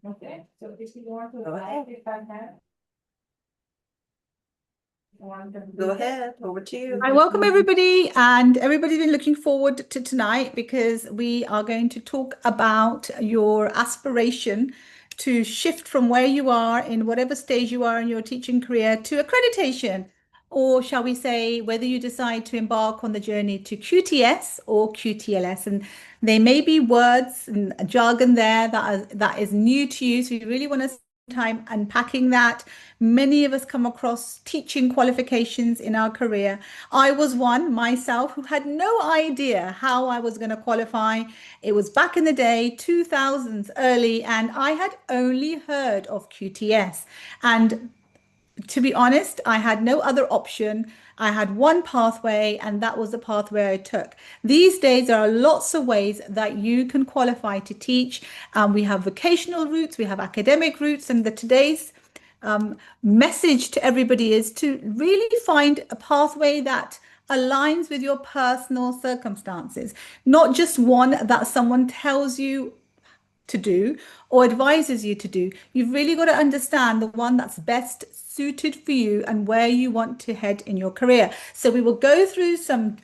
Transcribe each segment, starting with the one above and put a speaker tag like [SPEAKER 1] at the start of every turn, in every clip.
[SPEAKER 1] Okay, so if you want to
[SPEAKER 2] Go ahead.
[SPEAKER 1] if I have.
[SPEAKER 2] Go ahead, over to you.
[SPEAKER 3] I welcome everybody, and everybody's been looking forward to tonight because we are going to talk about your aspiration to shift from where you are in whatever stage you are in your teaching career to accreditation, or shall we say, whether you decide to embark on the journey to QTS or QTLS. And there may be words and jargon there that is new to you, so you really want to spend time unpacking that. Many of us come across teaching qualifications in our career. I was one myself who had no idea how I was going to qualify. It was back in the day, 2000s early, and I had only heard of QTS. And to be honest, I had no other option. I had one pathway, and that was the pathway I took. These days, there are lots of ways that you can qualify to teach. We have vocational routes, we have academic routes, and today's message to everybody is to really find a pathway that aligns with your personal circumstances, not just one that someone tells you to do or advises you to do. You've really got to understand the one that's best suited for you and where you want to head in your career. So we will go through some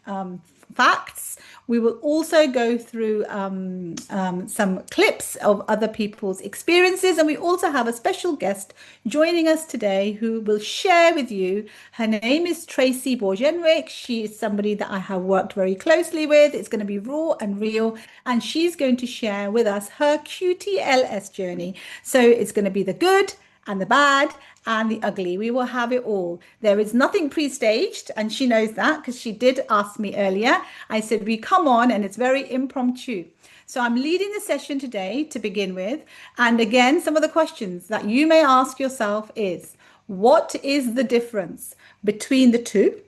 [SPEAKER 3] facts. We will also go through some clips of other people's experiences, and we also have a special guest joining us today who will share with you. Her name is Tracy Borgenwick. She is somebody that I have worked very closely with. It's going to be raw and real, and she's going to share with us her QTLS journey. So it's going to be the good and the bad and the ugly. We will have it all. There is nothing pre-staged, and she knows that because she did ask me earlier. I said, we come on and it's very impromptu. So I'm leading the session today to begin with. And again, some of the questions that you may ask yourself is, what is the difference between the two?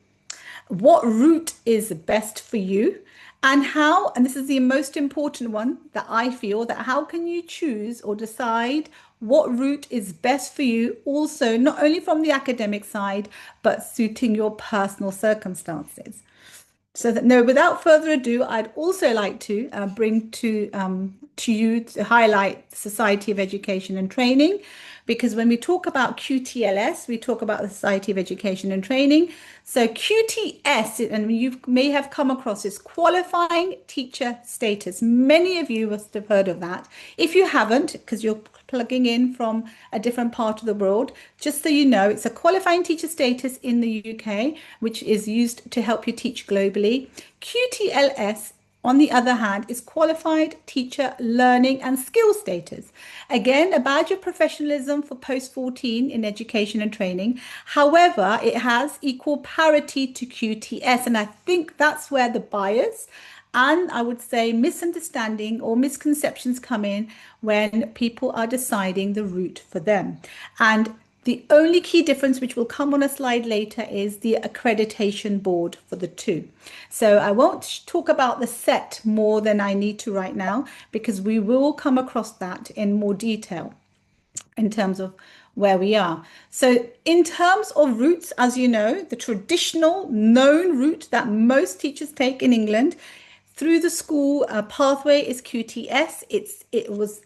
[SPEAKER 3] What route is best for you? And how, and this is the most important one that I feel, that how can you choose or decide what route is best for you, also not only from the academic side, but suiting your personal circumstances. So that, no, without further ado, I'd also like to bring to you to highlight the Society of Education and Training, because when we talk about QTLS, we talk about the Society of Education and Training. So QTS, and you may have come across this, qualifying teacher status. Many of you must have heard of that. If you haven't, because you're plugging in from a different part of the world, just so you know, it's a qualifying teacher status in the UK, which is used to help you teach globally. QTLS, on the other hand, is qualified teacher learning and skill status. Again, a badge of professionalism for post-14 in education and training. However, it has equal parity to QTS, and I think that's where the bias and I would say misunderstanding or misconceptions come in when people are deciding the route for them. And the only key difference, which will come on a slide later, is the accreditation board for the two. So I won't talk about the set more than I need to right now, because we will come across that in more detail in terms of where we are. So in terms of routes, as you know, the traditional known route that most teachers take in England through the school pathway is QTS. It was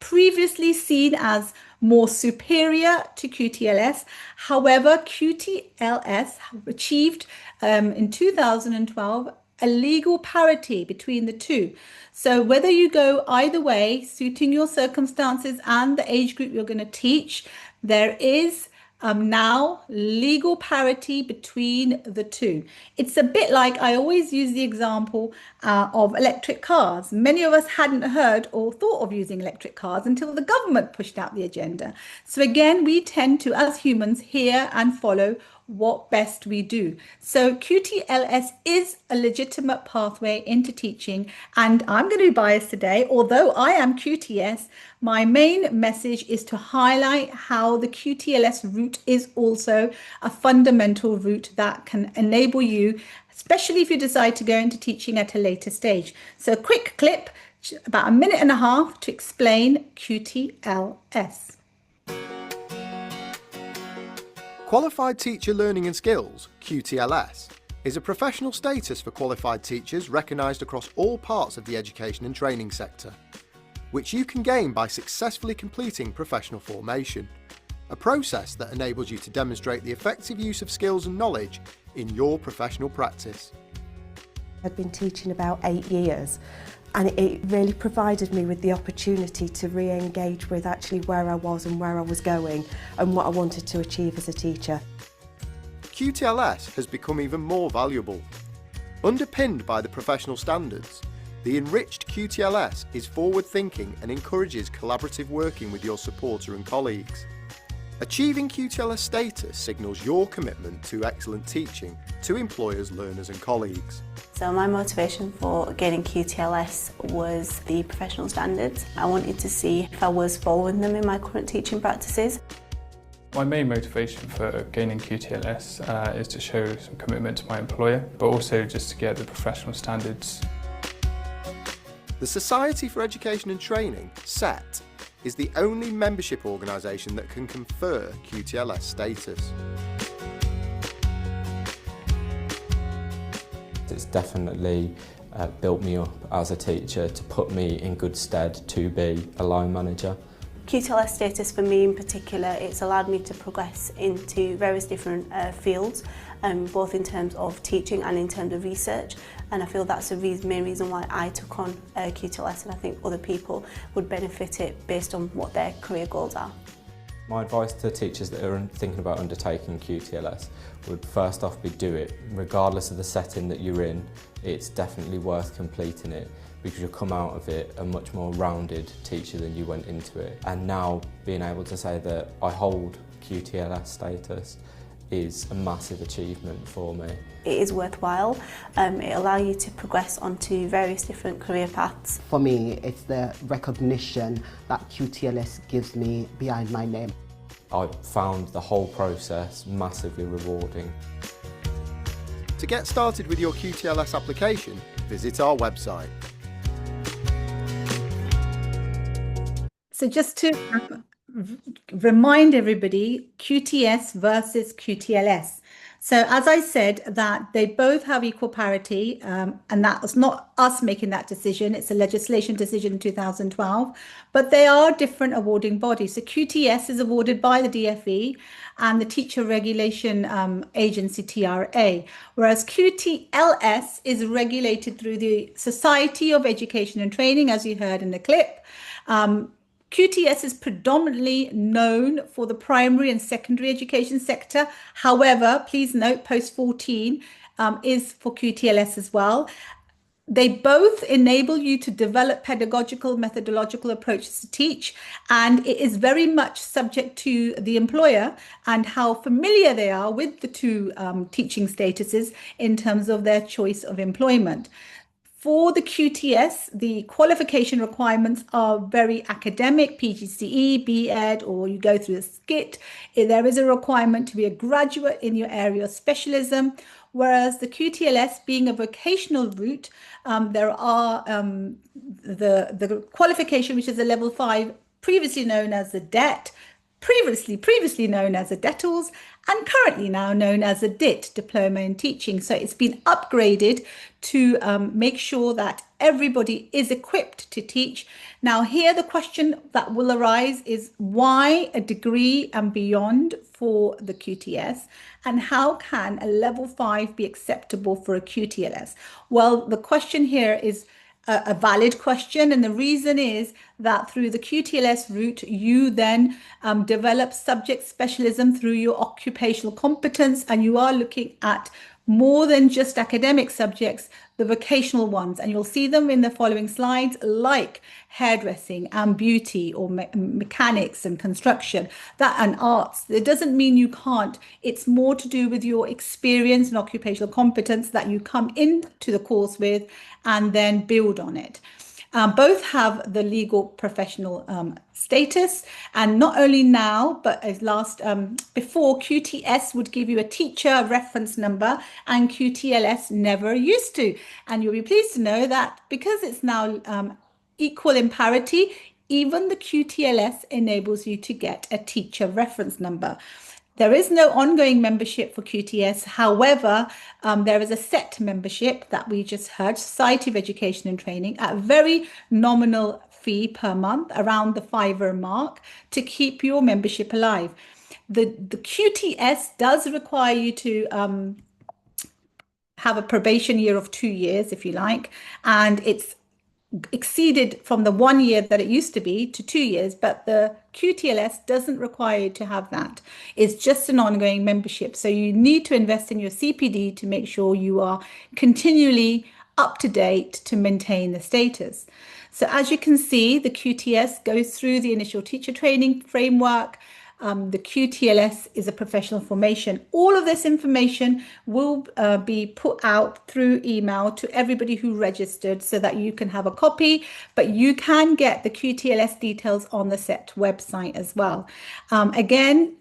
[SPEAKER 3] previously seen as more superior to QTLS. However, QTLS achieved in 2012 a legal parity between the two. So whether you go either way, suiting your circumstances and the age group you're going to teach, there is now legal parity between the two. It's a bit like, I always use the example of electric cars. Many of us hadn't heard or thought of using electric cars until the government pushed out the agenda. So again, we tend to, as humans, hear and follow what best we do. So QTLS is a legitimate pathway into teaching, and I'm going to be biased today. Although I am QTS, my main message is to highlight how the QTLS route is also a fundamental route that can enable you, especially if you decide to go into teaching at a later stage. So a quick clip, about a minute and a half, to explain QTLS.
[SPEAKER 4] Qualified Teacher Learning and Skills, QTLS, is a professional status for qualified teachers recognised across all parts of the education and training sector. which you can gain by successfully completing professional formation, a process that enables you to demonstrate the effective use of skills and knowledge in your professional practice.
[SPEAKER 5] I'd been teaching about 8 years, and it really provided me with the opportunity to re-engage with actually where I was and where I was going and what I wanted to achieve as a teacher.
[SPEAKER 4] QTLS has become even more valuable. Underpinned by the professional standards, the enriched QTLS is forward-thinking and encourages collaborative working with your supporter and colleagues. Achieving QTLS status signals your commitment to excellent teaching to employers, learners and colleagues.
[SPEAKER 6] So my motivation for gaining QTLS was the professional standards. I wanted to see if I was following them in my current teaching practices.
[SPEAKER 7] My main motivation for gaining QTLS is to show some commitment to my employer, but also just to get the professional standards.
[SPEAKER 4] The Society for Education and Training, SET, is the only membership organisation that can confer QTLS status.
[SPEAKER 8] It's definitely built me up as a teacher to put me in good stead to be a line manager.
[SPEAKER 6] QTLS status for me in particular, it's allowed me to progress into various different fields, both in terms of teaching and in terms of research, and I feel that's the main reason why I took on QTLS, and I think other people would benefit it based on what their career goals are.
[SPEAKER 8] My advice to teachers that are thinking about undertaking QTLS would first off be do it. Regardless of the setting that you're in, it's definitely worth completing it, because you'll come out of it a much more rounded teacher than you went into it. And now being able to say that I hold QTLS status is a massive achievement for me.
[SPEAKER 6] It is worthwhile. It allows you to progress onto various different career paths.
[SPEAKER 9] For me, it's the recognition that QTLS gives me behind my name.
[SPEAKER 8] I found the whole process massively rewarding.
[SPEAKER 4] To get started with your QTLS application, visit our website.
[SPEAKER 3] So just to remind everybody, QTS versus QTLS. So as I said, that they both have equal parity, and that was not us making that decision. It's a legislation decision in 2012, but they are different awarding bodies. So QTS is awarded by the DFE and the Teacher Regulation Agency, TRA, whereas QTLS is regulated through the Society of Education and Training, as you heard in the clip. QTS is predominantly known for the primary and secondary education sector. However, please note post 14 is for QTLS as well. They both enable you to develop pedagogical, methodological approaches to teach, and it is very much subject to the employer and how familiar they are with the two teaching statuses in terms of their choice of employment. For the QTS, the qualification requirements are very academic, PGCE, BEd, or you go through a SCIT. There is a requirement to be a graduate in your area of specialism, whereas the QTLS being a vocational route, there are the qualification, which is a level 5, previously known as the DET, previously known as a DETLS, and currently now known as a DIT, Diploma in Teaching. So it's been upgraded to make sure that everybody is equipped to teach. Now here the question that will arise is why a degree and beyond for the QTS, and how can a level 5 be acceptable for a QTLS? Well, the question here is a valid question, and the reason is that through the QTLS route you then develop subject specialism through your occupational competence, and you are looking at more than just academic subjects, the vocational ones, and you'll see them in the following slides, like hairdressing and beauty, or mechanics and construction, that and arts. It doesn't mean you can't. It's more to do with your experience and occupational competence that you come into the course with and then build on it. Both have the legal professional status, and not only now, but as before, QTS would give you a teacher reference number and QTLS never used to. And you'll be pleased to know that because it's now equal in parity, even the QTLS enables you to get a teacher reference number. There is no ongoing membership for QTS. However, there is a set membership that we just heard, Society of Education and Training, at a very nominal fee per month, around the £5 mark, to keep your membership alive. The QTS does require you to have a probation year of 2 years, if you like, and it's exceeded from the 1 year that it used to be to 2 years, but the QTLS doesn't require you to have that. It's just an ongoing membership. So you need to invest in your CPD to make sure you are continually up to date to maintain the status. So as you can see, the QTS goes through the initial teacher training framework. The QTLS is a professional formation. All of this information will be put out through email to everybody who registered so that you can have a copy, but you can get the QTLS details on the SET website as well. Again,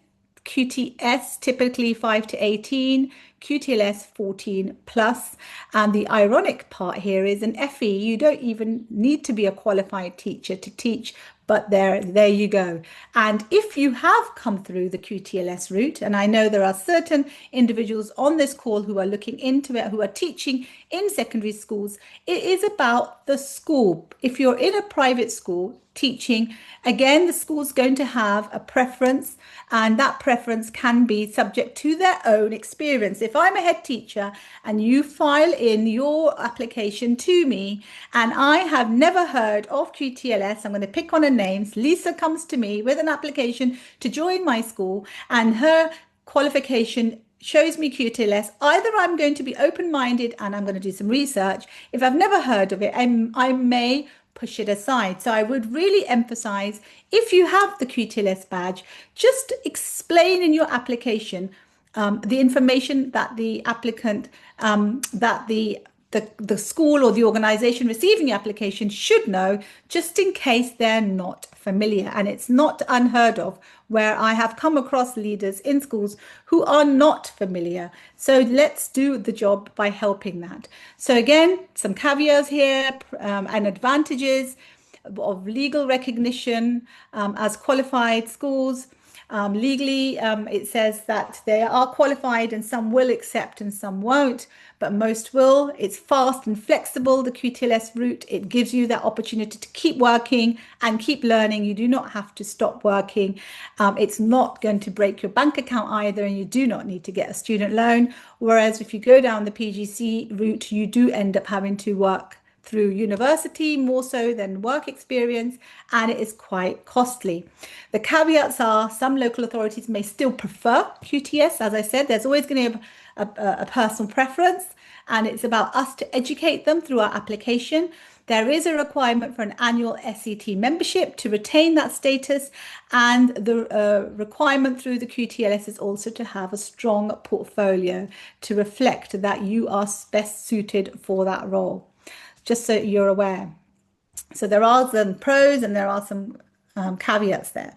[SPEAKER 3] QTS typically 5 to 18, QTLS 14 plus. And the ironic part here is an FE, you don't even need to be a qualified teacher to teach, but there you go. And if you have come through the QTLS route, and I know there are certain individuals on this call who are looking into it, who are teaching in secondary schools, it is about the school. If you're in a private school teaching, again, the school's going to have a preference, and that preference can be subject to their own experience. If I'm a head teacher and you file in your application to me and I have never heard of QTLS, I'm going to pick on her names. Lisa comes to me with an application to join my school and her qualification shows me QTLS, either I'm going to be open-minded and I'm going to do some research. If I've never heard of it, I may push it aside. So I would really emphasize, if you have the QTLS badge, just explain in your application the information that the applicant, that the school or the organization receiving the application should know, just in case they're not familiar. And it's not unheard of where I have come across leaders in schools who are not familiar. So let's do the job by helping that. So again, some caveats here and advantages of legal recognition as qualified schools. Legally, it says that they are qualified and some will accept and some won't, but most will. It's fast and flexible, the QTLS route. It gives you that opportunity to keep working and keep learning. You do not have to stop working. It's not going to break your bank account either, and you do not need to get a student loan. Whereas if you go down the PGC route, you do end up having to work through university more so than work experience, and it is quite costly. The caveats are some local authorities may still prefer QTS. As I said, there's always going to be a personal preference, and it's about us to educate them through our application. There is a requirement for an annual SET membership to retain that status, and the requirement through the QTLS is also to have a strong portfolio to reflect that you are best suited for that role. Just so you're aware. So there are some pros and there are some caveats there.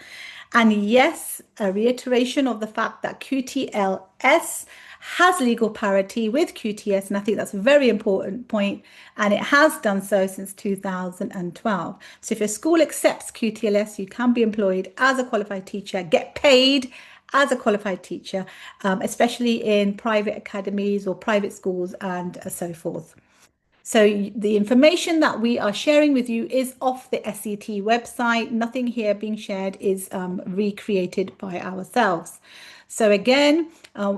[SPEAKER 3] And yes, a reiteration of the fact that QTLS has legal parity with QTS, and I think that's a very important point, and it has done so since 2012. So if a school accepts QTLS, you can be employed as a qualified teacher, get paid as a qualified teacher, especially in private academies or private schools and so forth. So the information that we are sharing with you is off the SET website. Nothing here being shared is recreated by ourselves. So again,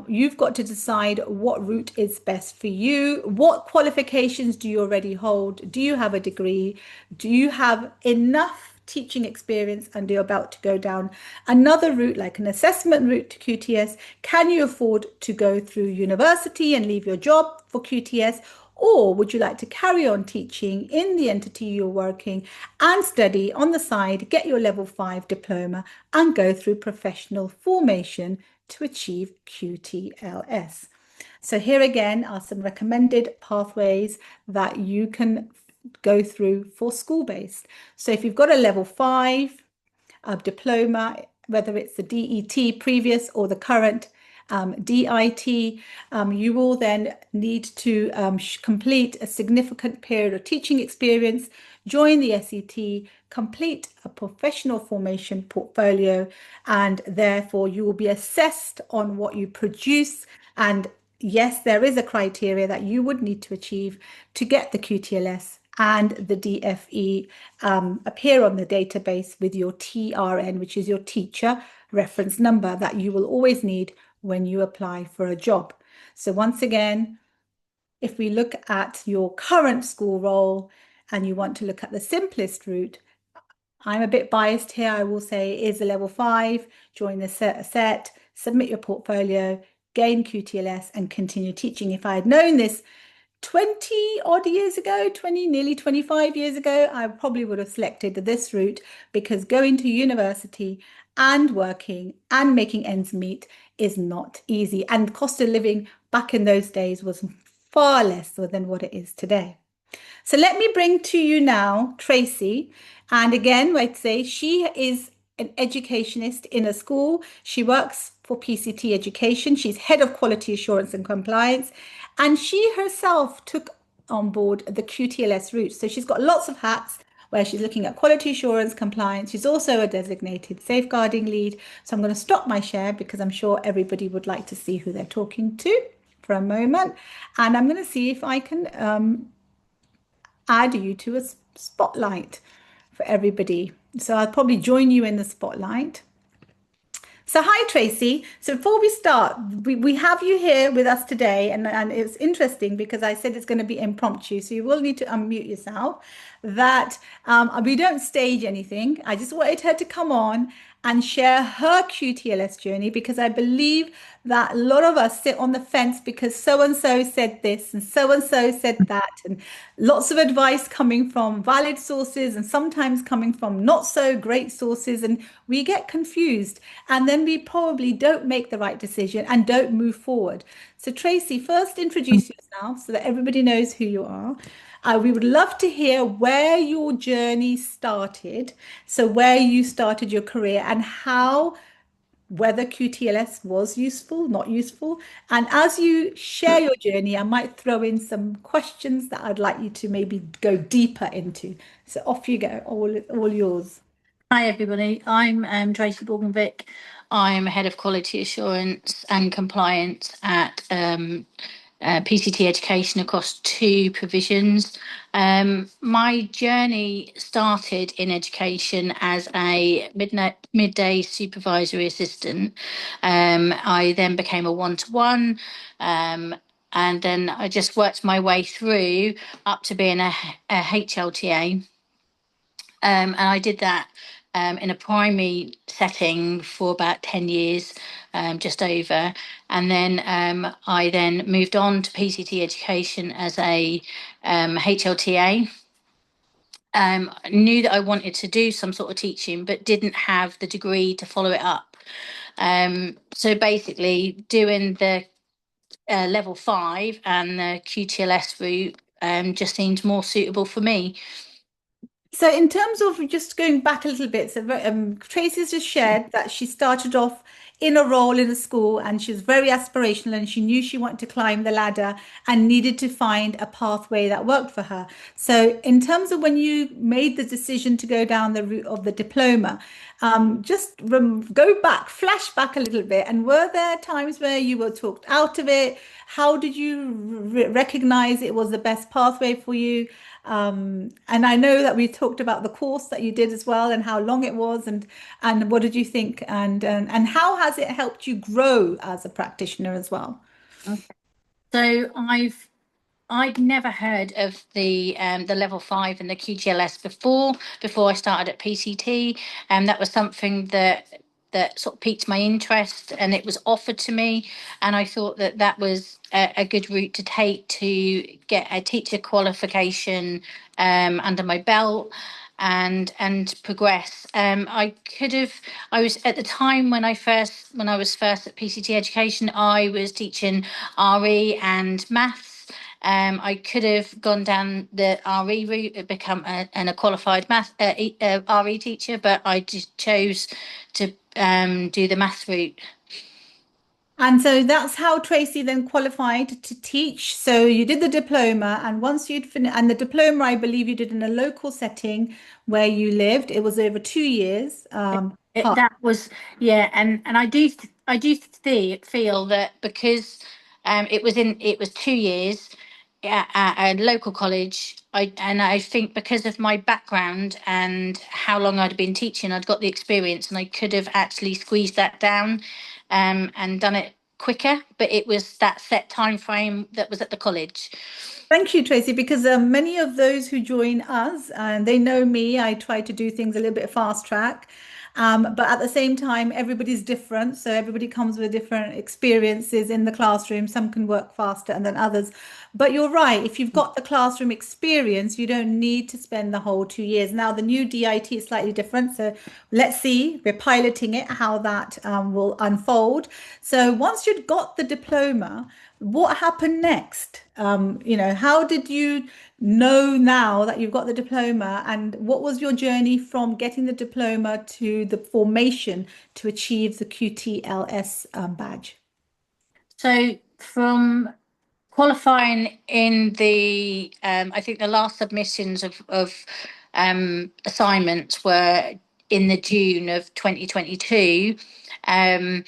[SPEAKER 3] you've got to decide what route is best for you. What qualifications do you already hold? Do you have a degree? Do you have enough teaching experience and you're about to go down another route like an assessment route to QTS? Can you afford to go through university and leave your job for QTS? Or would you like to carry on teaching in the entity you're working and study on the side, get your level 5 diploma and go through professional formation to achieve QTLS? So here again are some recommended pathways that you can go through for school-based. So if you've got a level 5 diploma, whether it's the DET previous or the current DIT, you will then need to complete a significant period of teaching experience, join the SET, complete a professional formation portfolio, and therefore you will be assessed on what you produce. And yes, there is a criteria that you would need to achieve to get the QTLS and the DFE appear on the database with your TRN, which is your teacher reference number that you will always need when you apply for a job. So once again, if we look at your current school role and you want to look at the simplest route, I'm a bit biased here. I will say it is a level 5, join the set, submit your portfolio, gain QTLS and continue teaching. If I had known this 20 odd years ago, nearly 25 years ago, I probably would have selected this route, because going to university and working and making ends meet is not easy. And the cost of living back in those days was far less than what it is today. So let me bring to you now Tracy. And again, I'd say she is an educationist in a school. She works for PCT Education. She's head of quality assurance and compliance. And she herself took on board the QTLS route. So she's got lots of hats where she's looking at quality assurance, compliance. She's also a designated safeguarding lead. So I'm going to stop my share because I'm sure everybody would like to see who they're talking to for a moment. And I'm going to see if I can add you to a spotlight for everybody. So I'll probably join you in the spotlight. So hi, Tracy. So before we start, we have you here with us today, and it's interesting because I said it's going to be impromptu, so you will need to unmute yourself. That we don't stage anything. I just wanted her to come on and share her QTLS journey, because I believe that a lot of us sit on the fence because so-and-so said this and so-and-so said that, and lots of advice coming from valid sources and sometimes coming from not so great sources, and we get confused, and then we probably don't make the right decision and don't move forward. So Tracy, first introduce yourself so that everybody knows who you are. We would love to hear where your journey started, so where you started your career and how, whether QTLS was useful, not useful. And as you share your journey, I might throw in some questions that I'd like you to maybe go deeper into. So off you go, all yours.
[SPEAKER 10] Hi everybody, I'm Tracy Borgenvik. I'm head of quality assurance and compliance at PCT Education across 2 provisions. My journey started in education as a midday supervisory assistant. I then became a one-to-one, and then I just worked my way through up to being a HLTA. And I did that in a primary setting for about 10 years, just over. And then I then moved on to PCT Education as a HLTA. Knew that I wanted to do some sort of teaching, but didn't have the degree to follow it up. So basically doing the level 5 and the QTLS route just seemed more suitable for me.
[SPEAKER 3] So in terms of just going back a little bit, so Tracy's just shared that she started off in a role in a school and she was very aspirational and she knew she wanted to climb the ladder and needed to find a pathway that worked for her. So in terms of when you made the decision to go down the route of the diploma, just go back, flash back a little bit, and were there times where you were talked out of it? How did you recognize it was the best pathway for you? And I know that we talked about the course that you did as well and how long it was, and what did you think, and how has it helped you grow as a practitioner as well?
[SPEAKER 10] Okay. So I'd never heard of the level 5 and the QTLS before I started at PCT, and that was something that sort of piqued my interest, and it was offered to me, and I thought that was a good route to take to get a teacher qualification under my belt and progress. I was at the time when I was first at PCT Education, I was teaching RE and maths. I could have gone down the RE route and become a qualified RE teacher, but I just chose to do the maths route.
[SPEAKER 3] And so that's how Tracy then qualified to teach. So you did the diploma, and once you'd finished, and the diploma, I believe you did in a local setting where you lived. It was over 2 years.
[SPEAKER 10] That was, yeah, and I do feel that because it was 2 years, at a local college. I think because of my background and how long I'd been teaching, I'd got the experience, and I could have actually squeezed that down and done it quicker. But it was that set time frame that was at the college.
[SPEAKER 3] Thank you, Tracy, because many of those who join us, and they know me, I try to do things a little bit fast track. But at the same time, everybody's different. So everybody comes with different experiences in the classroom. Some can work faster and than others. But you're right. If you've got the classroom experience, you don't need to spend the whole 2 years. Now, the new DIT is slightly different. So let's see, we're piloting it, how that will unfold. So once you've got the diploma, what happened next? How did you know now that you've got the diploma, and what was your journey from getting the diploma to the formation to achieve the QTLS badge?
[SPEAKER 10] So from qualifying in the, I think the last submissions of assignments were in the June of 2022, and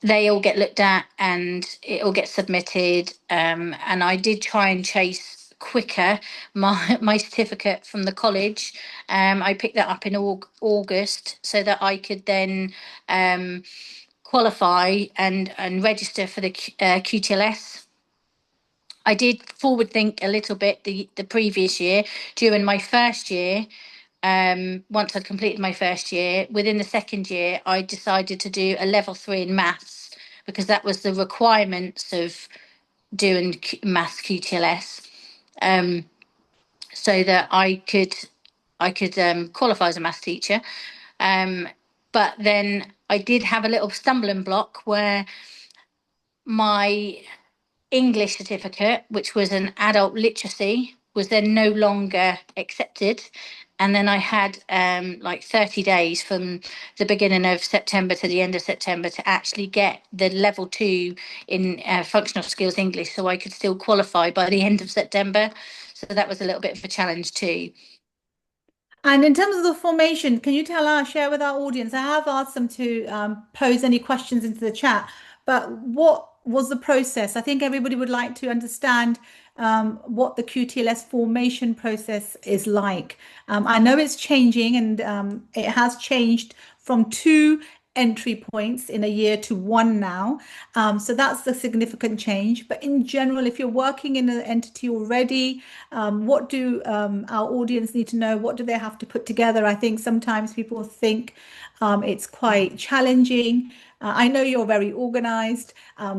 [SPEAKER 10] they all get looked at and it all gets submitted. And I did try and chase quicker my certificate from the college. I picked that up in August so that I could then qualify and register for the QTLS. I did forward think a little bit the previous year during my first year. Once I'd completed my first year, within the second year, I decided to do a level 3 in maths because that was the requirements of doing maths QTLS, so that I could qualify as a maths teacher. But then I did have a little stumbling block where my English certificate, which was an adult literacy, was then no longer accepted. And then I had like 30 days from the beginning of September to the end of September to actually get the level 2 in functional skills English, so I could still qualify by the end of September. So that was a little bit of a challenge too.
[SPEAKER 3] And in terms of the formation, can you share with our audience? I have asked them to pose any questions into the chat, but what was the process? I think everybody would like to understand what the QTLS formation process is like. I know it's changing, and it has changed from 2 entry points in a year to 1 now. So that's the significant change. But in general, if you're working in an entity already, what do our audience need to know? What do they have to put together? I think sometimes people think it's quite challenging. I know you're very organized.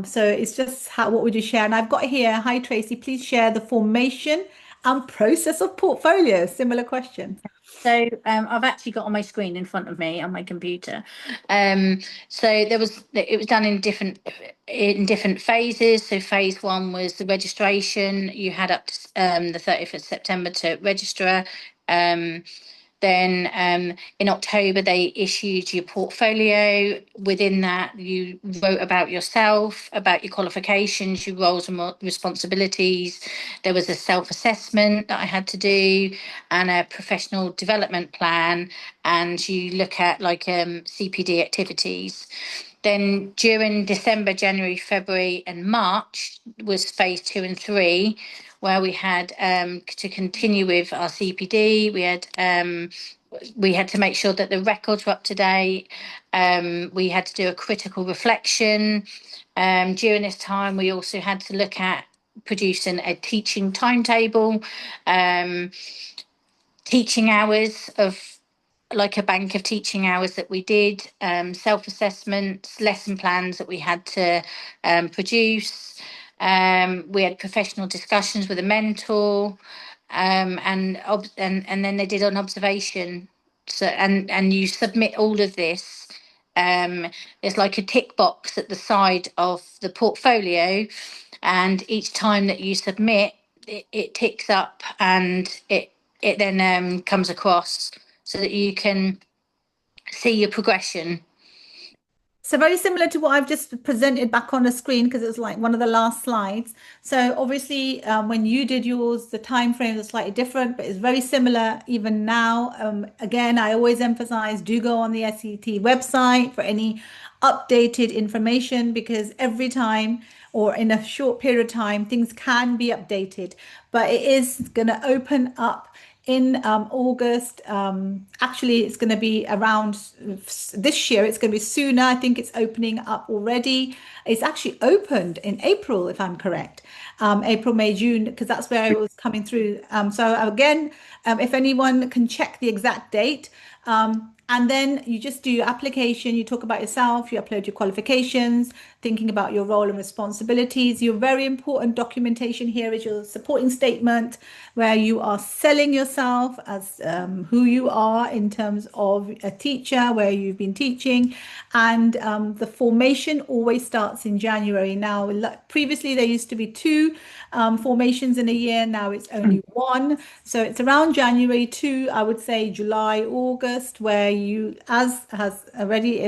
[SPEAKER 3] So it's just what would you share? And I've got here, hi Tracy, please share the formation and process of portfolio. Similar question.
[SPEAKER 10] So I've actually got on my screen in front of me on my computer. So it was done in different phases. So phase 1 was the registration. You had up to the 30th of September to register. Then in October, they issued your portfolio. Within that, you wrote about yourself, about your qualifications, your roles and responsibilities. There was a self-assessment that I had to do and a professional development plan. And you look at like CPD activities. Then during December, January, February and March was phase 2 and 3, where we had to continue with our CPD. We had to make sure that the records were up to date. We had to do a critical reflection. During this time, we also had to look at producing a teaching timetable, teaching hours of like a bank of teaching hours that we did, self-assessments, lesson plans that we had to produce. We had professional discussions with a mentor, and then they did an observation. So and you submit all of this. There's like a tick box at the side of the portfolio, and each time that you submit, it ticks up, and it then comes across so that you can see your progression.
[SPEAKER 3] So very similar to what I've just presented back on the screen, because it was like one of the last slides. So obviously, when you did yours, the time frames are slightly different, but it's very similar even now. Again, I always emphasize, do go on the SET website for any updated information, because every time or in a short period of time, things can be updated. But it is going to open up in August. Actually, it's going to be around this year. It's going to be sooner. I think it's opening up already. It's actually opened in April, if I'm correct. April, May, June, because that's where it was coming through. So again, if anyone can check the exact date, and then you just do your application, you talk about yourself, you upload your qualifications, thinking about your role and responsibilities. Your very important documentation here is your supporting statement, where you are selling yourself as who you are in terms of a teacher, where you've been teaching. And the formation always starts in January. Now, previously there used to be two formations in a year. Now it's only one. So it's around January to, I would say, July, August, where you, as has already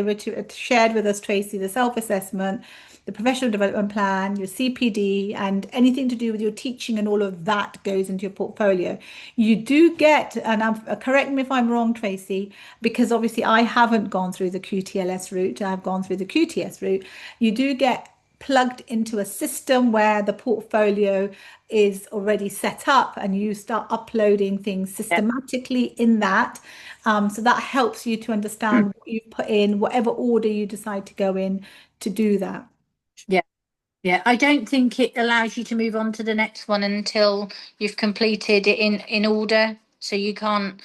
[SPEAKER 3] shared with us, Tracy, the self-assessment, the professional development plan, your CPD, and anything to do with your teaching, and all of that goes into your portfolio. You do get, and correct me if I'm wrong, Tracy, because obviously I haven't gone through the QTLS route, I've gone through the QTS route. You do get plugged into a system where the portfolio is already set up, and you start uploading things systematically in that. So that helps you to understand what you've put in, whatever order you decide to go in to do that.
[SPEAKER 10] Yeah, I don't think it allows you to move on to the next one until you've completed it in order. So you can't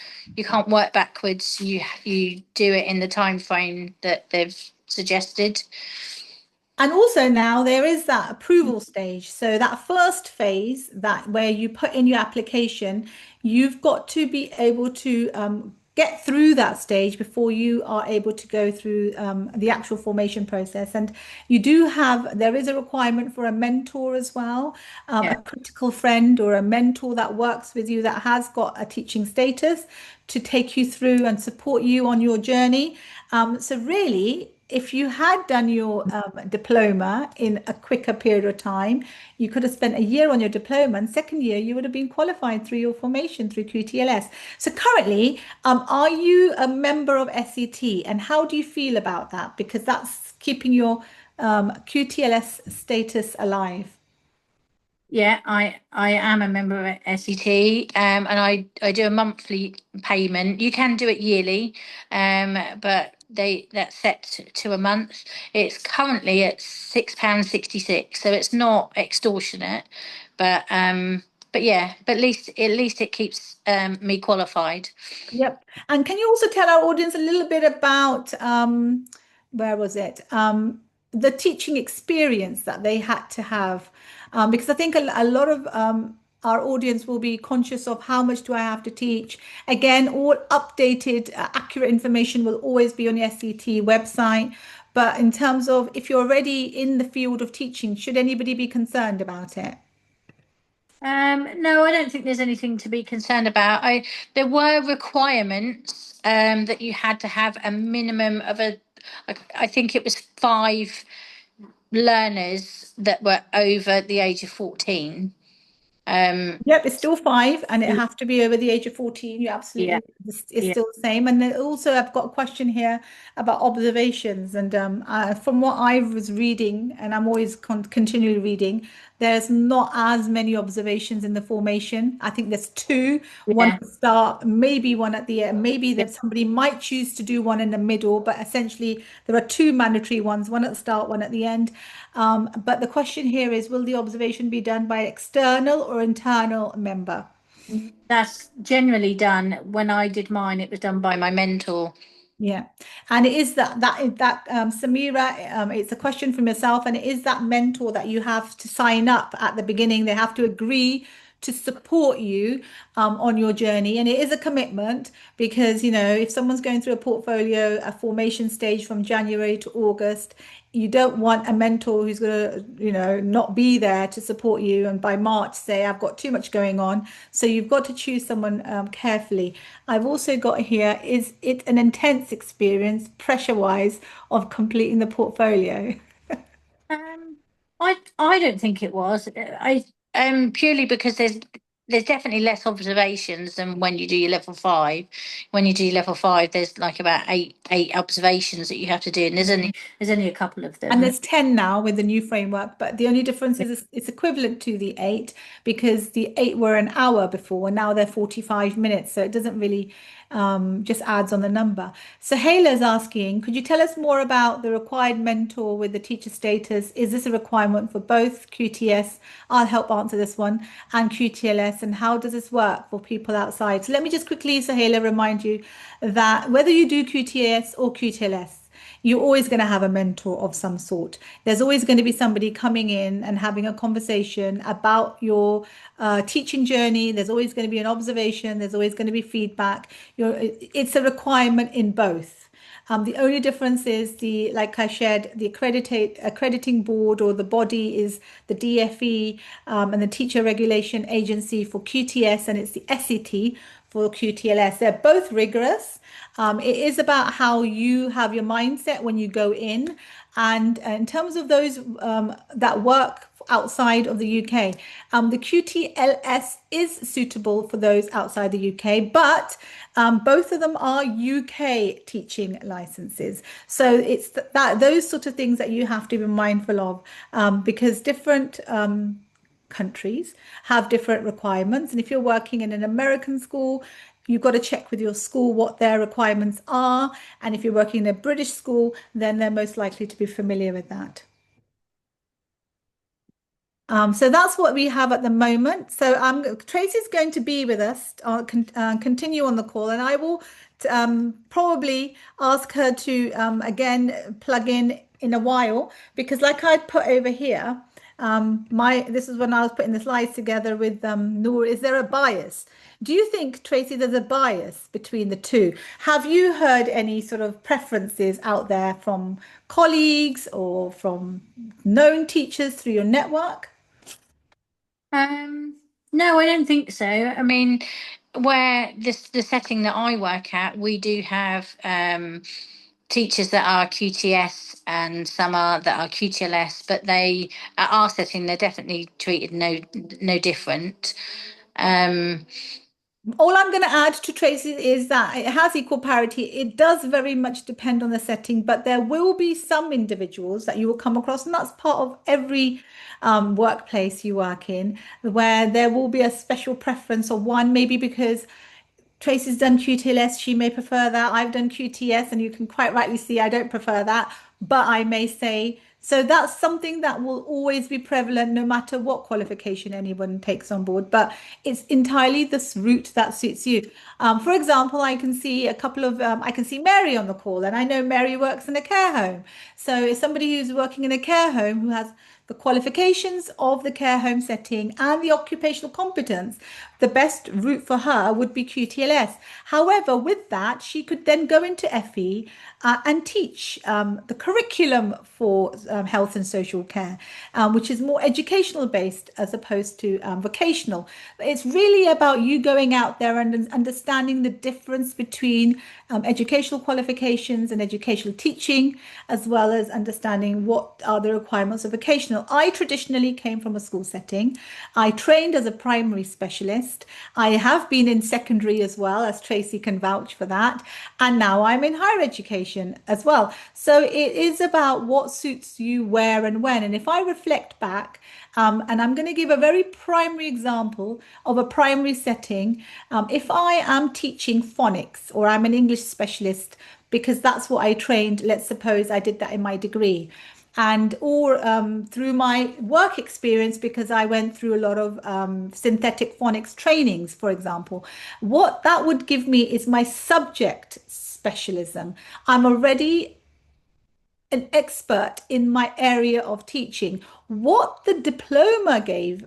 [SPEAKER 10] work backwards. You do it in the time frame that they've suggested.
[SPEAKER 3] And also now there is that approval stage. So that first phase, that where you put in your application, you've got to be able to get through that stage before you are able to go through the actual formation process. And there is a requirement for a mentor as well, a critical friend or a mentor that works with you that has got a teaching status to take you through and support you on your journey. So really, if you had done your diploma in a quicker period of time, you could have spent a year on your diploma, and second year you would have been qualified through your formation through QTLS. So currently, are you a member of SET, and how do you feel about that? Because that's keeping your QTLS status alive.
[SPEAKER 10] Yeah, I am a member of SET, and I do a monthly payment. You can do it yearly, but that's set to a month. It's currently at £6.66, so it's not extortionate, but yeah, but at least it keeps me qualified.
[SPEAKER 3] Yep. And can you also tell our audience a little bit about where was it? The teaching experience that they had to have, because I think a lot of our audience will be conscious of how much do I have to teach. Again, all updated, accurate information will always be on the SET website. But in terms of if you're already in the field of teaching, should anybody be concerned about it?
[SPEAKER 10] No, I don't think there's anything to be concerned about. There were requirements that you had to have a minimum of I think it was 5 learners that were over the age of 14.
[SPEAKER 3] Yep, it's still 5, and it has to be over the age of 14. You absolutely, it's still the same. And then also, I've got a question here about observations. And from what I was reading, and I'm always continually reading, there's not as many observations in the formation. I think there's 2, one at the start, maybe one at the end. Maybe that somebody might choose to do one in the middle, but essentially there are 2 mandatory ones, one at the start, one at the end. But the question here is, will the observation be done by an external or internal member?
[SPEAKER 10] That's generally done. When I did mine, it was done by my mentor.
[SPEAKER 3] Yeah, and it is that Samira, it's a question from yourself, and it is that mentor that you have to sign up at the beginning. They have to agree to support you on your journey. And it is a commitment because, you know, if someone's going through a portfolio, a formation stage from January to August, you don't want a mentor who's going to, you know, not be there to support you. And by March, say, I've got too much going on. So you've got to choose someone carefully. I've also got here, is it an intense experience, pressure-wise, of completing the portfolio?
[SPEAKER 10] Um, I don't think it was. I purely because there's definitely less observations than when you do your level 5. When you do level 5, there's like about eight observations that you have to do, and there's only a couple of them.
[SPEAKER 3] And there's 10 now with the new framework, but the only difference is it's equivalent to the 8 because the 8 were an hour before and now they're 45 minutes. So it doesn't really just adds on the number. So Hayla's asking, could you tell us more about the required mentor with the teacher status? Is this a requirement for both QTS? I'll help answer this one, and QTLS, and how does this work for people outside? So let me just quickly, Sahela, remind you that whether you do QTS or QTLS, you're always going to have a mentor of some sort. There's always going to be somebody coming in and having a conversation about your teaching journey. There's always going to be an observation. There's always going to be feedback. It's a requirement in both. The only difference is like I shared, the accrediting board or the body is the DFE and the Teacher Regulation Agency for QTS, and it's the SET for QTLS. They're both rigorous. It is about how you have your mindset when you go in. And in terms of those that work outside of the UK, the QTLS is suitable for those outside the UK, but both of them are UK teaching licenses. So it's those sort of things that you have to be mindful of because different countries have different requirements. And if you're working in an American school, you've got to check with your school what their requirements are. And if you're working in a British school, then they're most likely to be familiar with that. So that's what we have at the moment. So Tracy's going to be with us, continue on the call, and I will probably ask her to again plug in a while, because like I put over here, this is when I was putting the slides together with Noor. Is there a bias? Do you think, Tracy, there's a bias between the two? Have you heard any sort of preferences out there from colleagues or from known teachers through your network?
[SPEAKER 10] No, I don't think so. I mean, where the setting that I work at, we do have teachers that are QTS and some that are QTLS, but they at our setting they're definitely treated no different.
[SPEAKER 3] All I'm going to add to Tracy is that it has equal parity. It does very much depend on the setting, but there will be some individuals that you will come across, and that's part of every workplace you work in, where there will be a special preference of one, maybe because Tracy's done QTLS, she may prefer that. I've done QTS, and you can quite rightly see I don't prefer that, but I may say, so that's something that will always be prevalent no matter what qualification anyone takes on board, but it's entirely this route that suits you. For example, I can see I can see Mary on the call, and I know Mary works in a care home. So if somebody who's working in a care home who has the qualifications of the care home setting and the occupational competence, the best route for her would be QTLS. However, with that, she could then go into FE and teach the curriculum for health and social care, which is more educational based as opposed to vocational. It's really about you going out there and understanding the difference between educational qualifications and educational teaching, as well as understanding what are the requirements of vocational. I traditionally came from a school setting. I trained as a primary specialist. I have been in secondary as well, as Tracy can vouch for that. And now I'm in higher education as well. So it is about what suits you where and when. And if I reflect back, and I'm going to give a very primary example of a primary setting. If I am teaching phonics or I'm an English specialist, because that's what I trained, let's suppose I did that in my degree, or through my work experience, because I went through a lot of synthetic phonics trainings, for example, what that would give me is my subject specialism. I'm already an expert in my area of teaching. What the diploma gave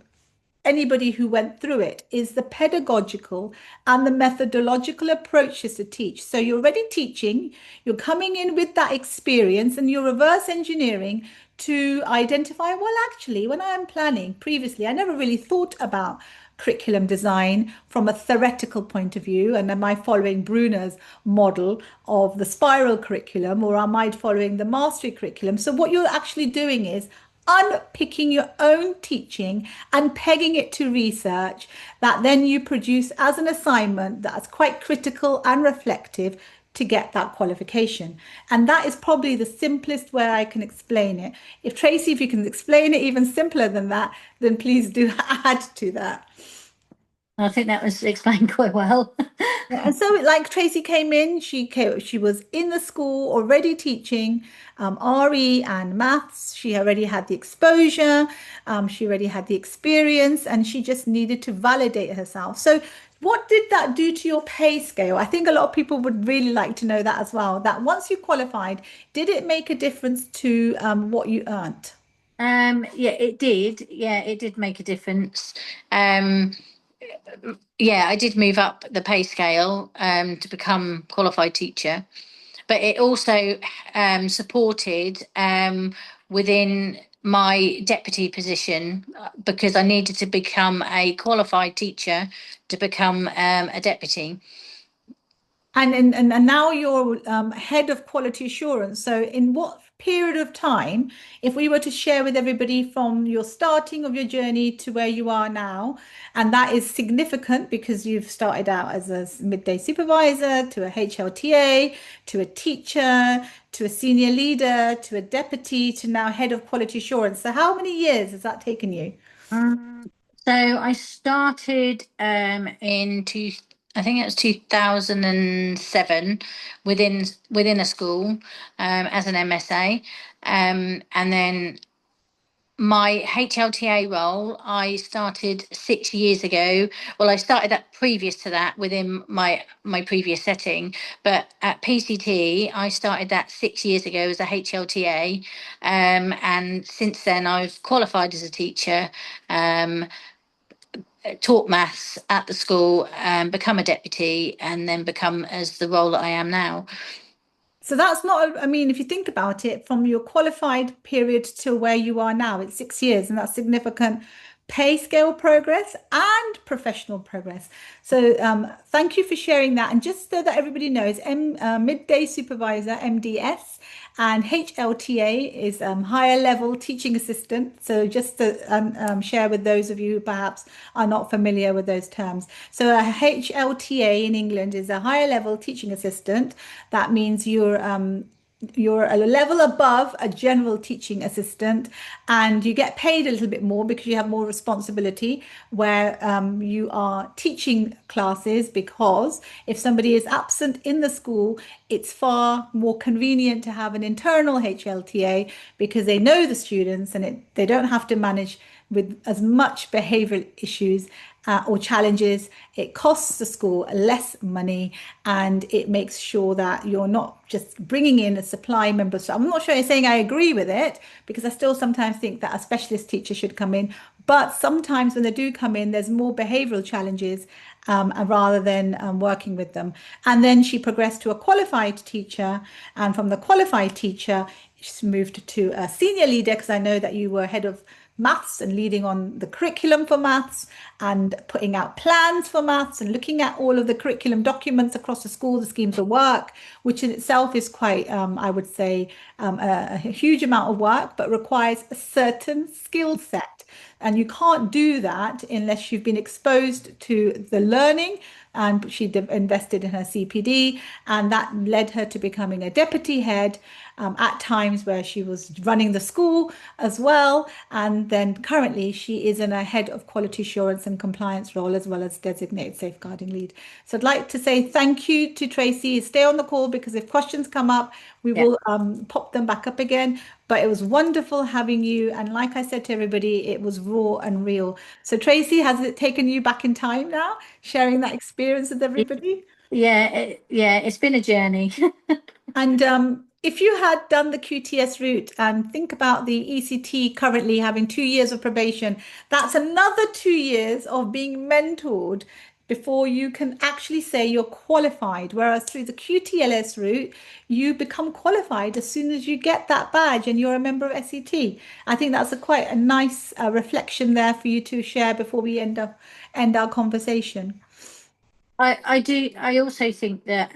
[SPEAKER 3] anybody who went through it is the pedagogical and the methodological approaches to teach. So you're already teaching, you're coming in with that experience, and you're reverse engineering to identify, well, actually, when I am planning previously, I never really thought about curriculum design from a theoretical point of view, and am I following Bruner's model of the spiral curriculum, or am I following the mastery curriculum? So what you're actually doing is unpicking your own teaching and pegging it to research that then you produce as an assignment that's quite critical and reflective to get that qualification. And that is probably the simplest way I can explain it. If Tracy, if you can explain it even simpler than that, then please do add to that.
[SPEAKER 10] I think that was explained quite well.
[SPEAKER 3] And so, like Tracy came in, she was in the school already teaching RE and maths. She already had the exposure, she already had the experience, and she just needed to validate herself. So, what did that do to your pay scale? I think a lot of people would really like to know that as well. That once you qualified, did it make a difference to what you earned?
[SPEAKER 10] Yeah, it did. Yeah, it did make a difference. Yeah, I did move up the pay scale to become qualified teacher, but it also supported within my deputy position because I needed to become a qualified teacher to become a deputy.
[SPEAKER 3] And now you're head of quality assurance. So in what period of time, if we were to share with everybody from your starting of your journey to where you are now, and that is significant because you've started out as a midday supervisor to a HLTA, to a teacher, to a senior leader, to a deputy, to now head of quality assurance. So how many years has that taken you?
[SPEAKER 10] So I started I think it was 2007 within a school as an MSA, and then my HLTA role I started 6 years ago. Well, I started that previous to that within my previous setting, but at PCT I started that 6 years ago as a HLTA, and since then I've qualified as a teacher. Taught maths at the school, become a deputy, and then become as the role that I am now.
[SPEAKER 3] So that's not, I mean, if you think about it, from your qualified period to where you are now, it's 6 years, and that's significant pay scale progress and professional progress. So thank you for sharing that. And just so that everybody knows, midday supervisor, MDS, and HLTA is higher level teaching assistant. So just to share with those of you who perhaps are not familiar with those terms. So a HLTA in England is a higher level teaching assistant. That means you're a level above a general teaching assistant, and you get paid a little bit more because you have more responsibility, where you are teaching classes, because if somebody is absent in the school, it's far more convenient to have an internal HLTA because they know the students, and they don't have to manage with as much behavioral issues or challenges. It costs the school less money, and it makes sure that you're not just bringing in a supply member. So I'm not sure I'm saying I agree with it, because I still sometimes think that a specialist teacher should come in. But sometimes when they do come in, there's more behavioral challenges rather than working with them. And then she progressed to a qualified teacher, and from the qualified teacher, she's moved to a senior leader, because I know that you were head of maths and leading on the curriculum for maths and putting out plans for maths and looking at all of the curriculum documents across the school, the schemes of work, which in itself is quite, I would say, a huge amount of work, but requires a certain skill set. And you can't do that unless you've been exposed to the learning. And she invested in her CPD, and that led her to becoming a deputy head at times where she was running the school as well. And then currently she is in a head of quality assurance and compliance role, as well as designated safeguarding lead. So I'd like to say thank you to Tracy. Stay on the call, because if questions come up, we will pop them back up again. But it was wonderful having you. And like I said to everybody, it was raw and real. So Tracy, has it taken you back in time now, sharing that experience with everybody?
[SPEAKER 10] Yeah, it's been a journey.
[SPEAKER 3] And if you had done the QTS route and think about the ECT currently having 2 years of probation, that's another 2 years of being mentored before you can actually say you're qualified. Whereas through the QTLS route, you become qualified as soon as you get that badge and you're a member of SET. I think that's quite a nice reflection there for you to share before we end our conversation.
[SPEAKER 10] I do. I also think that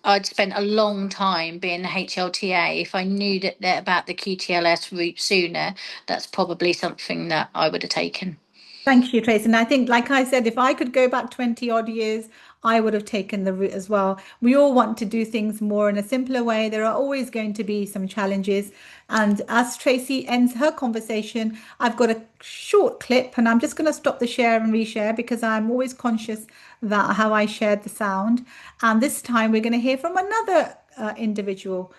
[SPEAKER 10] I'd spent a long time being a HLTA. If I knew that about the QTLS route sooner, that's probably something that I would have taken.
[SPEAKER 3] Thank you, Tracy. And I think, like I said, if I could go back 20 odd years, I would have taken the route as well. We all want to do things more in a simpler way. There are always going to be some challenges. And as Tracy ends her conversation, I've got a short clip and I'm just going to stop the share and reshare because I'm always conscious that how I shared the sound. And this time we're going to hear from another individual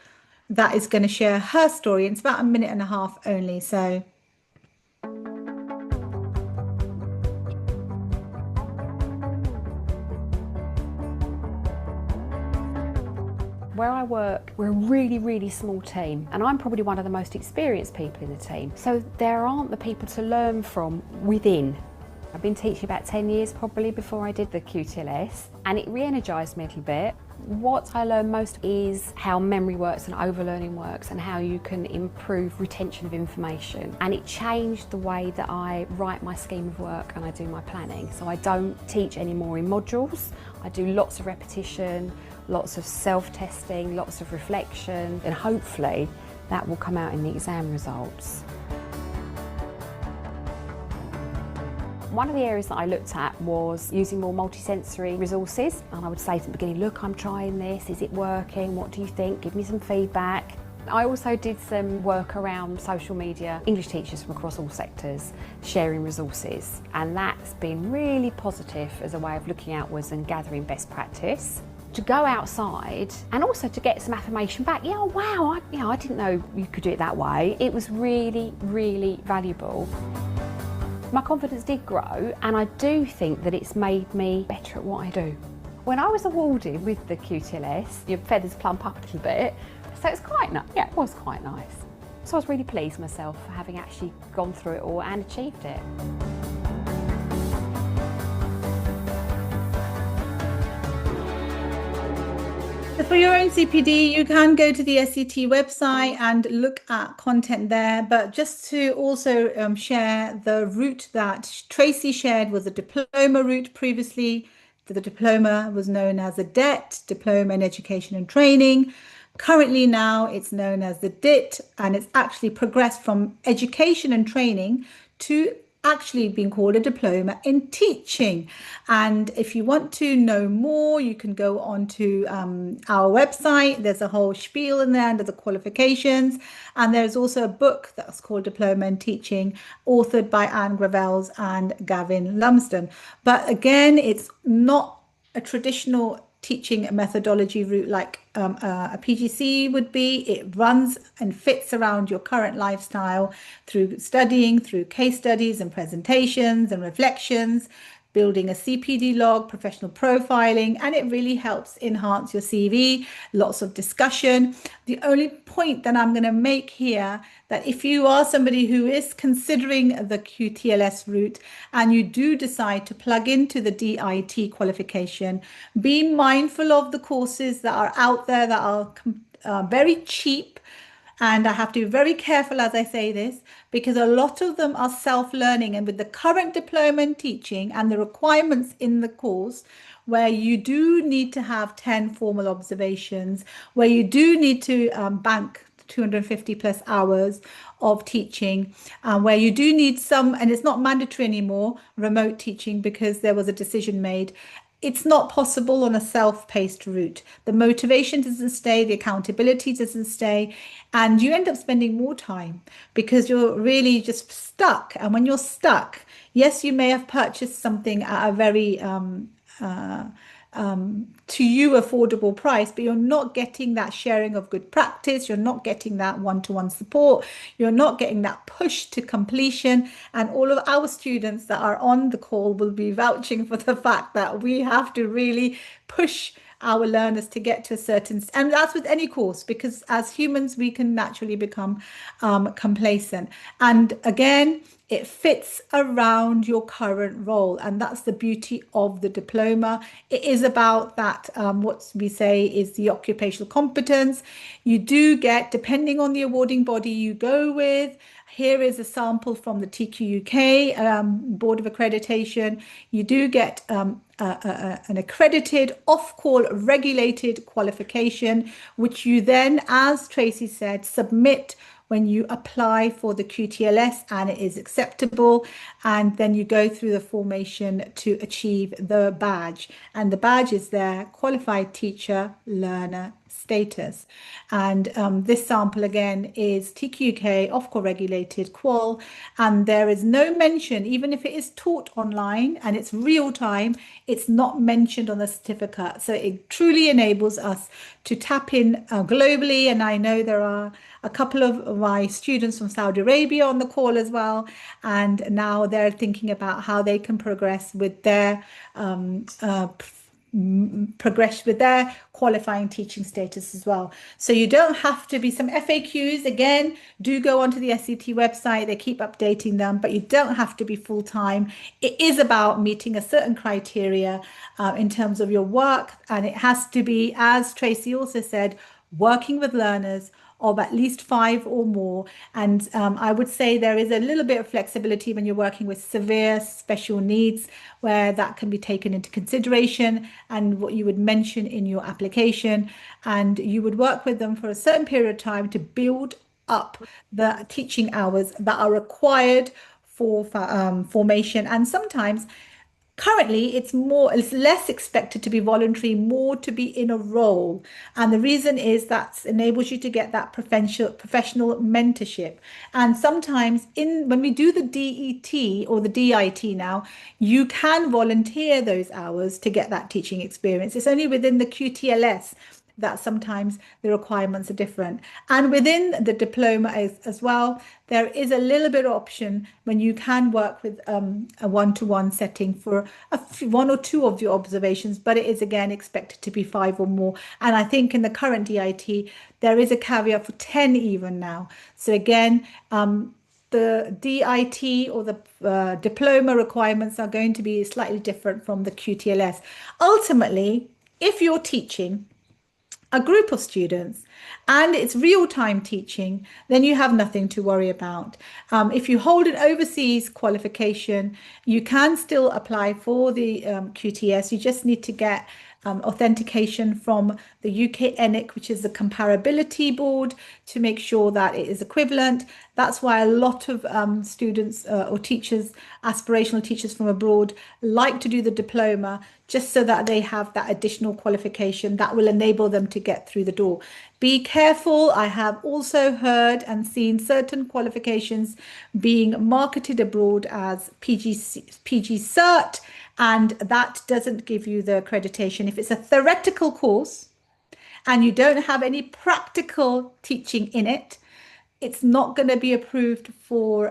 [SPEAKER 3] that is going to share her story. It's about 1.5 minutes only. So.
[SPEAKER 11] Where I work, we're a really, really small team, and I'm probably one of the most experienced people in the team. So there aren't the people to learn from within. I've been teaching about 10 years probably before I did the QTLS, and it re-energised me a little bit. What I learned most is how memory works and overlearning works and how you can improve retention of information. And it changed the way that I write my scheme of work and I do my planning. So I don't teach anymore in modules. I do lots of repetition, lots of self-testing, lots of reflection, and hopefully that will come out in the exam results. One of the areas that I looked at was using more multisensory resources, and I would say at the beginning, look, I'm trying this, is it working, what do you think, give me some feedback. I also did some work around social media, English teachers from across all sectors sharing resources, and that's been really positive as a way of looking outwards and gathering best practice. To go outside and also to get some affirmation back, yeah, wow, I didn't know you could do it that way. It was really, really valuable. My confidence did grow, and I do think that it's made me better at what I do. When I was awarded with the QTLS, your feathers plump up a little bit, so it's quite nice. Yeah, it was quite nice. So I was really pleased with myself for having actually gone through it all and achieved it.
[SPEAKER 3] For your own CPD, you can go to the SET website and look at content there. But just to also share the route that Tracy shared was a diploma route previously. The diploma was known as a DET, Diploma in Education and Training. Currently now it's known as the DIT, and it's actually progressed from education and training to actually being called a diploma in teaching. And if you want to know more, you can go on to our website. There's a whole spiel in there under the qualifications, and there's also a book that's called Diploma in Teaching, authored by Anne Gravels and Gavin Lumsden. But again, it's not a traditional teaching methodology route like a PGC would be. It runs and fits around your current lifestyle through studying, through case studies and presentations and reflections, building a CPD log, professional profiling, and it really helps enhance your CV, lots of discussion. The only point that I'm going to make here, that if you are somebody who is considering the QTLS route and you do decide to plug into the DIT qualification, be mindful of the courses that are out there that are very cheap. And I have to be very careful as I say this, because a lot of them are self-learning, and with the current diploma in teaching and the requirements in the course, where you do need to have 10 formal observations, where you do need to bank 250 plus hours of teaching, where you do need some, and it's not mandatory anymore, remote teaching, because there was a decision made. It's not possible on a self-paced route. The motivation doesn't stay, the accountability doesn't stay, and you end up spending more time because you're really just stuck. And when you're stuck, yes, you may have purchased something at a very to you affordable price, but you're not getting that sharing of good practice, you're not getting that one-to-one support, you're not getting that push to completion. And all of our students that are on the call will be vouching for the fact that we have to really push our learners to get to a certain, and that's with any course, because as humans, we can naturally become complacent. And again, it fits around your current role, and that's the beauty of the diploma. It is about that, what we say is the occupational competence. You do get, depending on the awarding body you go with, here is a sample from the TQUK Board of Accreditation. You do get an accredited off-call regulated qualification, which you then, as Tracy said, submit when you apply for the QTLS and it is acceptable, and then you go through the formation to achieve the badge. And the badge is there, qualified teacher learner status. And this sample again is TQK off-call regulated qual, and there is no mention, even if it is taught online and it's real time, it's not mentioned on the certificate. So it truly enables us to tap in globally. And I know there are a couple of my students from Saudi Arabia on the call as well, and now they're thinking about how they can progress with their qualifying teaching status as well. So you don't have to be, some FAQs again do go onto the SCT website, they keep updating them, but you don't have to be full-time. It is about meeting a certain criteria in terms of your work, and it has to be, as Tracy also said, working with learners of at least 5 or more. And I would say there is a little bit of flexibility when you're working with severe special needs, where that can be taken into consideration and what you would mention in your application. And you would work with them for a certain period of time to build up the teaching hours that are required for formation. And sometimes currently, it's less expected to be voluntary, more to be in a role. And the reason is that enables you to get that professional mentorship. And sometimes when we do the DET or the DIT now, you can volunteer those hours to get that teaching experience. It's only within the QTLS that sometimes the requirements are different. And within the diploma as well, there is a little bit of option when you can work with a one-to-one setting for one or two of your observations, but it is again expected to be 5 or more. And I think in the current DIT, there is a caveat for 10 even now. So again, the DIT or the diploma requirements are going to be slightly different from the QTLS. Ultimately, if you're teaching a group of students and it's real-time teaching, then you have nothing to worry about. If you hold an overseas qualification, you can still apply for the QTS. You just need to get authentication from the UK ENIC, which is the comparability board, to make sure that it is equivalent. That's why a lot of students or teachers, aspirational teachers from abroad, like to do the diploma, just so that they have that additional qualification that will enable them to get through the door. Be careful. I have also heard and seen certain qualifications being marketed abroad as PG Cert, and that doesn't give you the accreditation. If it's a theoretical course and you don't have any practical teaching in it, it's not going to be approved for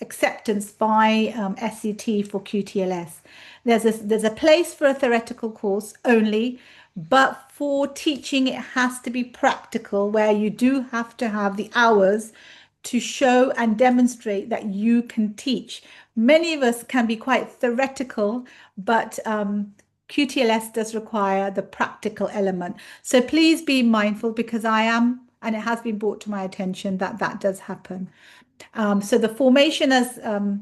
[SPEAKER 3] acceptance by SCT for QTLS. There's a place for a theoretical course only, but for teaching it has to be practical, where you do have to have the hours to show and demonstrate that you can teach. Many of us can be quite theoretical, but QTLS does require the practical element. So please be mindful, because I am, and it has been brought to my attention that that does happen. So the formation, as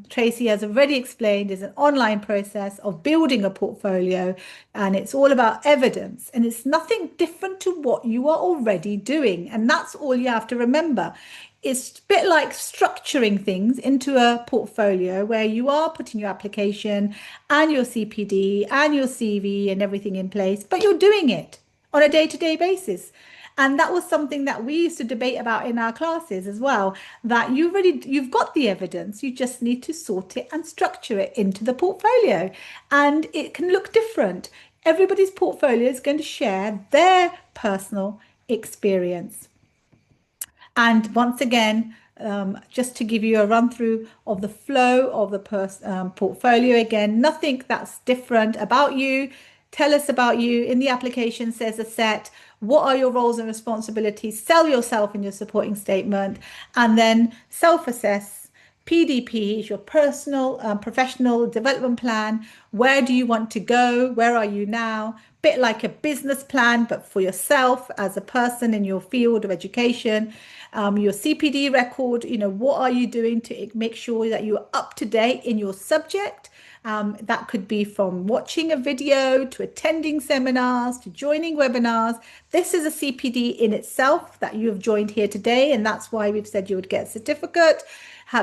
[SPEAKER 3] Tracy has already explained, is an online process of building a portfolio, and it's all about evidence, and it's nothing different to what you are already doing. And that's all you have to remember. It's a bit like structuring things into a portfolio, where you are putting your application and your CPD and your CV and everything in place, but you're doing it on a day-to-day basis. And that was something that we used to debate about in our classes as well, that you've got the evidence, you just need to sort it and structure it into the portfolio. And it can look different. Everybody's portfolio is going to share their personal experience. And once again, just to give you a run through of the flow of the portfolio, again, nothing that's different about you. tell us about you. In the application says a set, what are your roles and responsibilities, sell yourself in your supporting statement, and then self-assess. PDP is your personal professional development plan. Where do you want to go? Where are you now? Bit like a business plan, but for yourself as a person in your field of education. Your CPD record, what are you doing to make sure that you're up to date in your subject? That could be from watching a video to attending seminars to joining webinars. This is a CPD in itself that you have joined here today, and that's why we've said you would get a certificate.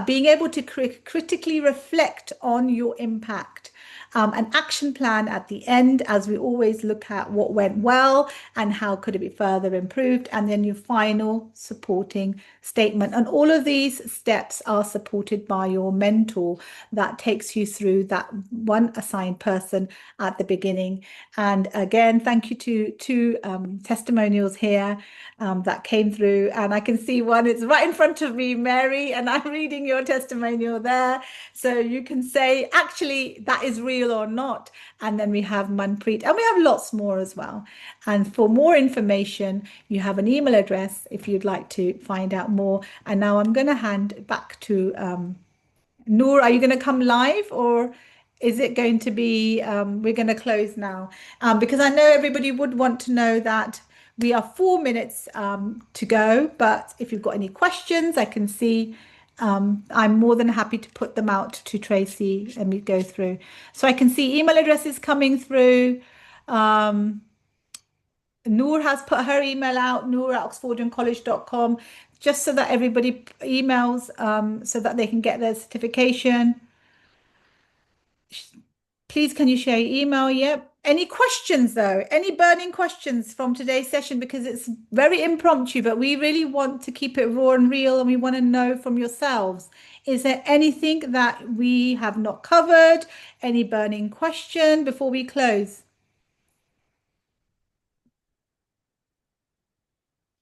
[SPEAKER 3] Being able to critically reflect on your impact. An action plan at the end, as we always look at what went well and how could it be further improved, and then your final supporting statement. And all of these steps are supported by your mentor that takes you through that one assigned person at the beginning. And again, thank you to two testimonials here that came through, and I can see one, it's right in front of me, Mary, and I'm reading your testimonial there. So you can say, actually, that is real or not. And then we have Manpreet, and we have lots more as well. And for more information, you have an email address if you'd like to find out more. And now I'm going to hand back to Noor. Are you going to come live, or is it going to be, we're going to close now? Because I know everybody would want to know that we are 4 minutes to go, but if you've got any questions, I can see I'm more than happy to put them out to Tracy and we go through. So I can see email addresses coming through. Noor has put her email out, noor@oxfordiancollege.com, just so that everybody emails so that they can get their certification. Please, can you share your email? Yep. Any questions though? Any burning questions from today's session? Because it's very impromptu, but we really want to keep it raw and real, and we want to know from yourselves. Is there anything that we have not covered? Any burning question before we close?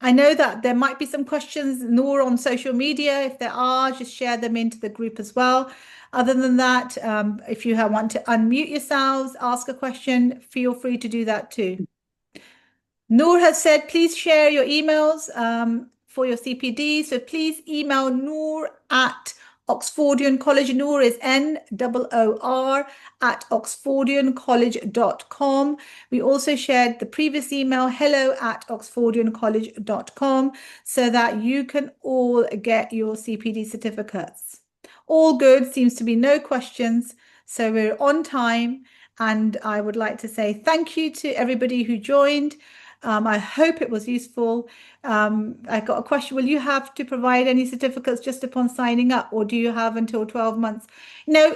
[SPEAKER 3] I know that there might be some questions, Noor, on social media. If there are, just share them into the group as well. Other than that, if you want to unmute yourselves, ask a question, feel free to do that too. Noor has said, please share your emails for your CPD. So please email Noor at Oxfordian College. Noor is Noor at oxfordiancollege.com. We also shared the previous email, hello@oxfordiancollege.com, so that you can all get your CPD certificates. All good, seems to be no questions. So we're on time. And I would like to say thank you to everybody who joined. I hope it was useful. I got a question. Will you have to provide any certificates just upon signing up, or do you have until 12 months? No,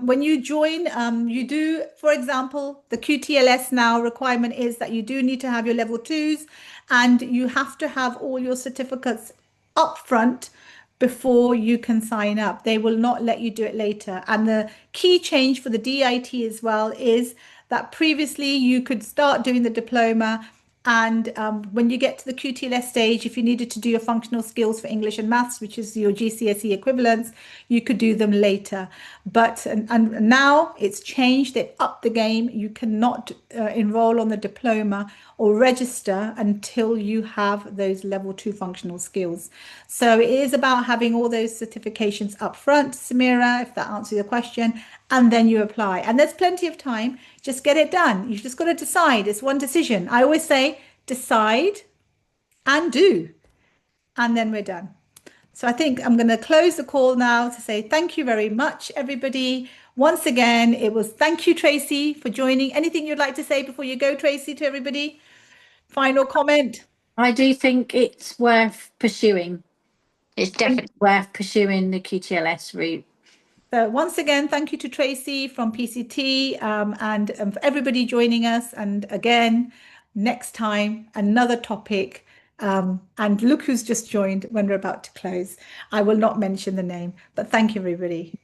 [SPEAKER 3] when you join, you do, for example, the QTLS now requirement is that you do need to have your level 2s, and you have to have all your certificates up front before you can sign up. They will not let you do it later. And the key change for the DIT as well is that previously you could start doing the diploma, and when you get to the QTLS stage, if you needed to do your functional skills for English and maths, which is your GCSE equivalents, you could do them later. But and now it's changed, they've upped the game. You cannot enroll on the diploma or register until you have those level 2 functional skills. So it is about having all those certifications up front, Samira, if that answers your question, and then you apply. And there's plenty of time. Just get it done. You've just got to decide. It's one decision. I always say decide and do, and then we're done. So I think I'm going to close the call now to say thank you very much, everybody. Once again, it was thank you, Tracy, for joining. Anything you'd like to say before you go, Tracy, to everybody? Final comment?
[SPEAKER 10] I do think it's worth pursuing. It's definitely worth pursuing the QTLS route.
[SPEAKER 3] So once again, thank you to Tracy from PCT and for everybody joining us. And again, next time, another topic. And look who's just joined when we're about to close. I will not mention the name, but thank you, everybody.